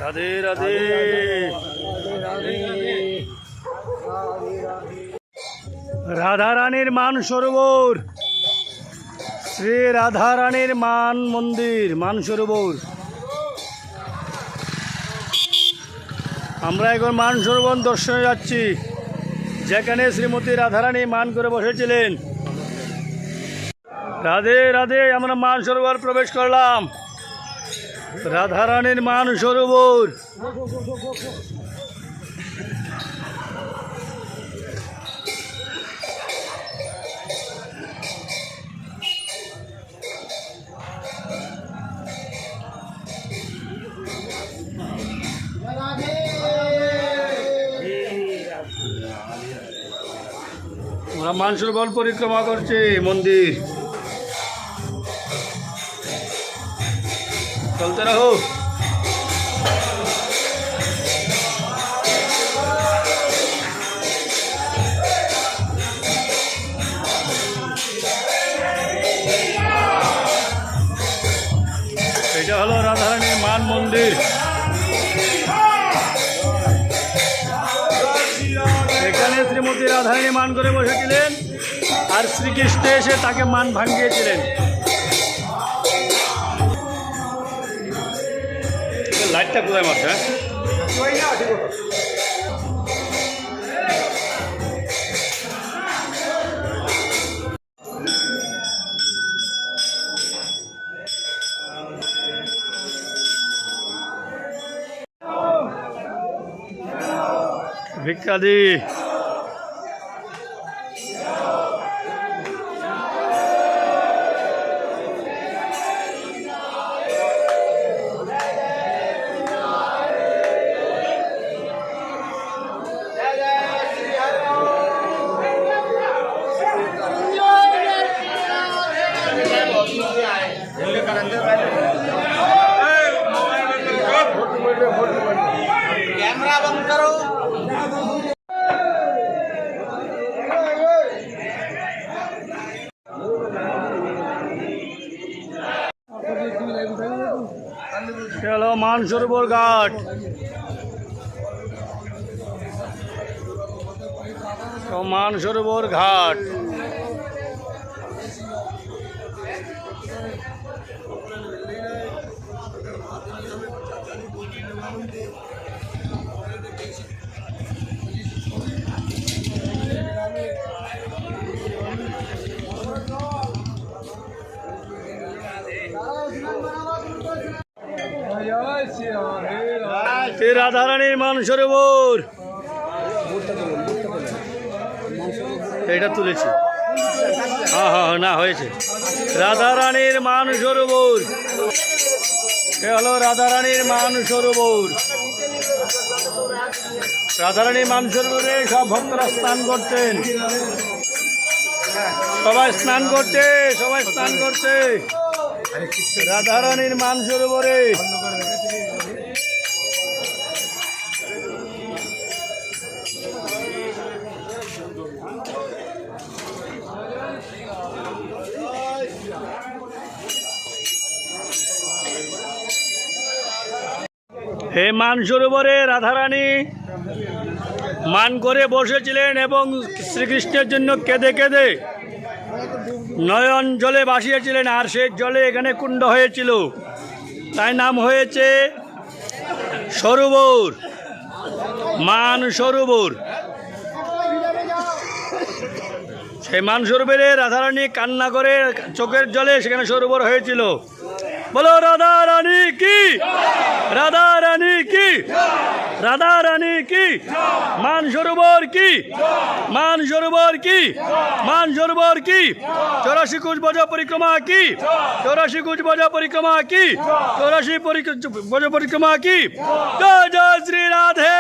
রাধে রাধে। রাধা রানীর মান সরোবর, শ্রী রাধা রানীর মান মন্দির, মান সরোবর। আমরা এখন মান সরোবর দর্শনে যাচ্ছি, যেখানে শ্রীমতী রাধারানী মান করে বসেছিলেন। রাধে রাধে। আমরা মান সরোবর প্রবেশ করলাম, রাধারানীর মান সরোবর। আমরা মান সরোবর পরিক্রমা করছি মন্দির। চলতে রহো। এটা হলো রাধারানীর মান মন্দির। এখানে শ্রীমতী রাধারানী মান করে বসেছিলেন, আর শ্রীকৃষ্ণ এসে তাকে মান ভাঙিয়েছিলেন। লাইটটা কোথায় মারছে? ভিক্ষা দি। कैमरा बंद करो। चलो मान सरोवर घाट। तो मान सरोवर घाट। রাধারানীর মান সরোবর এটা তুলেছি। হ্যাঁ হ্যাঁ না হয়েছে। রাধারানীর মান সরোবর, এ হলো রাধারানীর মান সরোবর। রাধারানীর মান সরোবরে সব ভক্তরা স্নান করতেন। সবাই স্নান করছে, সবাই স্নান করছে রাধারানীর মান সরোবরে। এই মান সরোবরে রাধারানী মান করে বসেছিলেন এবং শ্রীকৃষ্ণের জন্য কেঁদে কেঁদে নয়ন জলে ভাসিয়েছিলেন। আর সেই জলে এখানে কুণ্ড হয়েছিল, তাই নাম হয়েছে সরোবর, মান সরোবর। সেই মানসরোবরে রাধারানী কান্না করে চোখের জলে সেখানে সরোবর হয়েছিল। বলো রাধা রানী কি, রাধা রানী কি, রাধা রানী কি, মানসরোবর কি, মানসরোবর কি, মানসরোবর কি, 84 কুচ বজা পরিক্রমা কি, 84 কুচ বজা পরিক্রমা কি, 84 বজা পরিক্রমা কি। জয় জয় শ্রী রাধে।